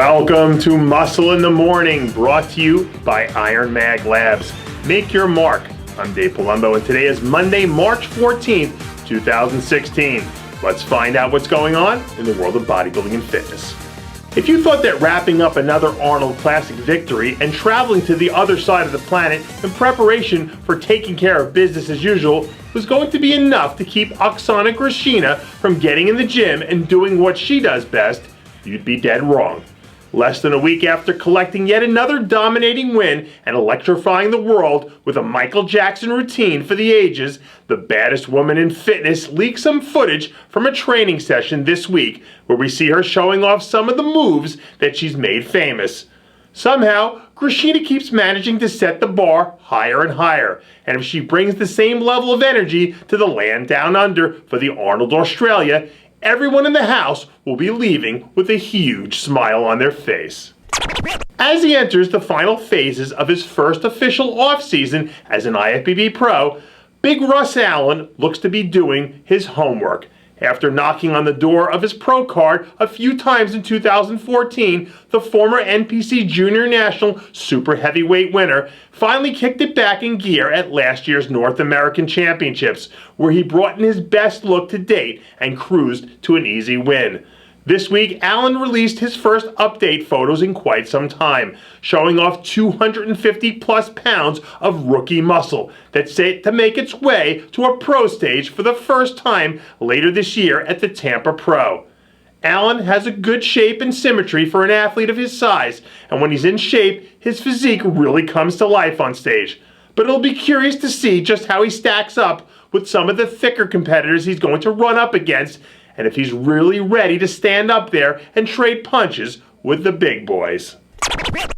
Welcome to Muscle in the Morning, brought to you by Iron Mag Labs. Make your mark. I'm Dave Palumbo, and today is Monday, March 14th, 2016. Let's find out what's going on in the world of bodybuilding and fitness. If you thought that wrapping up another Arnold Classic victory and traveling to the other side of the planet in preparation for taking care of business as usual was going to be enough to keep Oksana from getting in the gym and doing what she does best, you'd be dead wrong. Less than a week after collecting yet another dominating win and electrifying the world with a Michael Jackson routine for the ages, the baddest woman in fitness leaked some footage from a training session this week where we see her showing off some of the moves that she's made famous. Somehow, Grishina keeps managing to set the bar higher and higher, and if she brings the same level of energy to the land down under for the Arnold Australia, everyone in the house will be leaving with a huge smile on their face. As he enters the final phases of his first official off-season as an IFBB pro, Big Russ Allen looks to be doing his homework. After knocking on the door of his pro card a few times in 2014, the former NPC Junior National Super Heavyweight winner finally kicked it back in gear at last year's North American Championships, where he brought in his best look to date and cruised to an easy win. This week, Allen released his first update photos in quite some time, showing off 250 plus pounds of rookie muscle that's set to make its way to a pro stage for the first time later this year at the Tampa Pro. Allen has a good shape and symmetry for an athlete of his size, and when he's in shape, his physique really comes to life on stage. But it'll be curious to see just how he stacks up with some of the thicker competitors he's going to run up against, and if he's really ready to stand up there and trade punches with the big boys.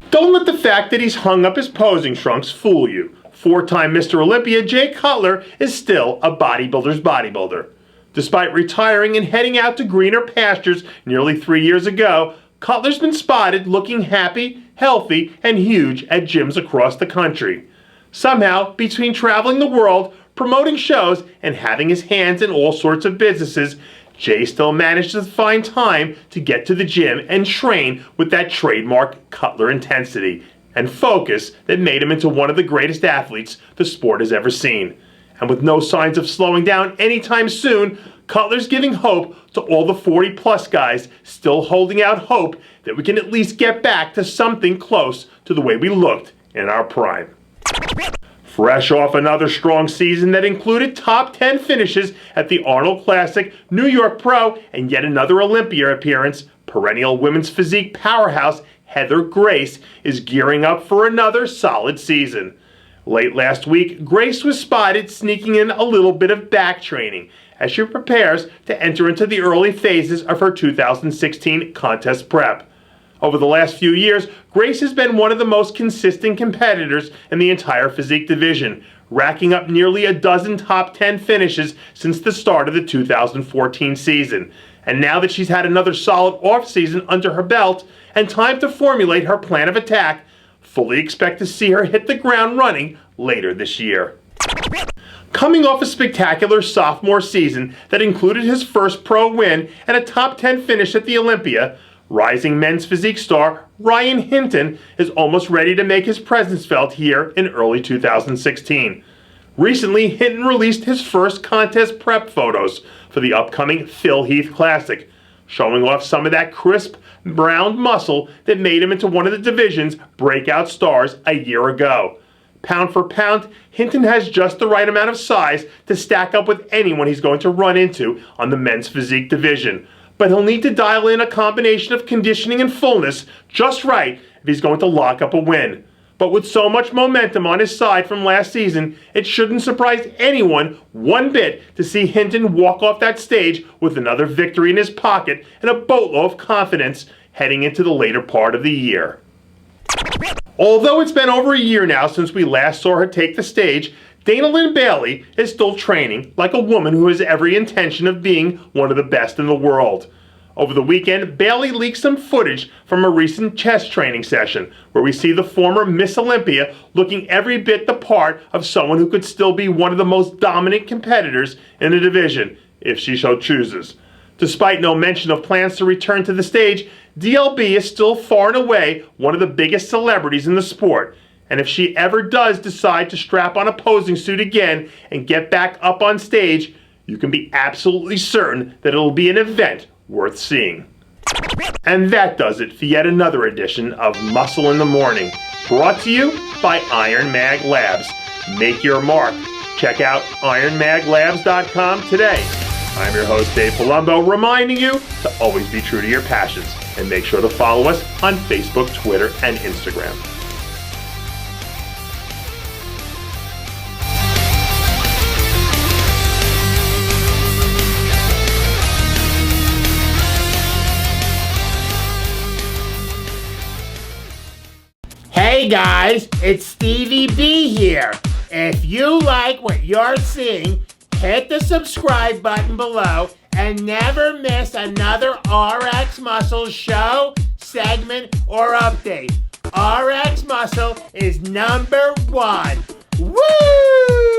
Don't let the fact that he's hung up his posing trunks fool you. Four-time Mr. Olympia Jay Cutler is still a bodybuilder's bodybuilder. Despite retiring and heading out to greener pastures nearly 3 years ago, Cutler's been spotted looking happy, healthy, and huge at gyms across the country. Somehow, between traveling the world, promoting shows, and having his hands in all sorts of businesses, Jay still managed to find time to get to the gym and train with that trademark Cutler intensity and focus that made him into one of the greatest athletes the sport has ever seen. And with no signs of slowing down anytime soon, Cutler's giving hope to all the 40-plus guys still holding out hope that we can at least get back to something close to the way we looked in our prime. Fresh off another strong season that included top 10 finishes at the Arnold Classic, New York Pro, and yet another Olympia appearance, perennial women's physique powerhouse Heather Grace is gearing up for another solid season. Late last week, Grace was spotted sneaking in a little bit of back training as she prepares to enter into the early phases of her 2016 contest prep. Over the last few years, Grace has been one of the most consistent competitors in the entire physique division, racking up nearly a dozen top 10 finishes since the start of the 2014 season. And now that she's had another solid off-season under her belt and time to formulate her plan of attack, fully expect to see her hit the ground running later this year. Coming off a spectacular sophomore season that included his first pro win and a top 10 finish at the Olympia, rising men's physique star Ryan Hinton is almost ready to make his presence felt here in early 2016. Recently, Hinton released his first contest prep photos for the upcoming Phil Heath Classic, showing off some of that crisp, brown muscle that made him into one of the division's breakout stars a year ago. Pound for pound, Hinton has just the right amount of size to stack up with anyone he's going to run into on the men's physique division. But he'll need to dial in a combination of conditioning and fullness just right if he's going to lock up a win. But with so much momentum on his side from last season, it shouldn't surprise anyone one bit to see Hinton walk off that stage with another victory in his pocket and a boatload of confidence heading into the later part of the year. Although it's been over a year now since we last saw her take the stage, Dana Lynn Bailey is still training like a woman who has every intention of being one of the best in the world. Over the weekend, Bailey leaked some footage from a recent chest training session where we see the former Miss Olympia looking every bit the part of someone who could still be one of the most dominant competitors in the division, if she so chooses. Despite no mention of plans to return to the stage, DLB is still far and away one of the biggest celebrities in the sport. And if she ever does decide to strap on a posing suit again and get back up on stage, you can be absolutely certain that it'll be an event worth seeing. And that does it for yet another edition of Muscle in the Morning, brought to you by Iron Mag Labs. Make your mark. Check out ironmaglabs.com today. I'm your host, Dave Palumbo, reminding you to always be true to your passions and make sure to follow us on Facebook, Twitter, and Instagram. Hey guys, it's Stevie B here. If you like what you're seeing, hit the subscribe button below and never miss another RX Muscle show, segment, or update. RX Muscle is #1. Woo!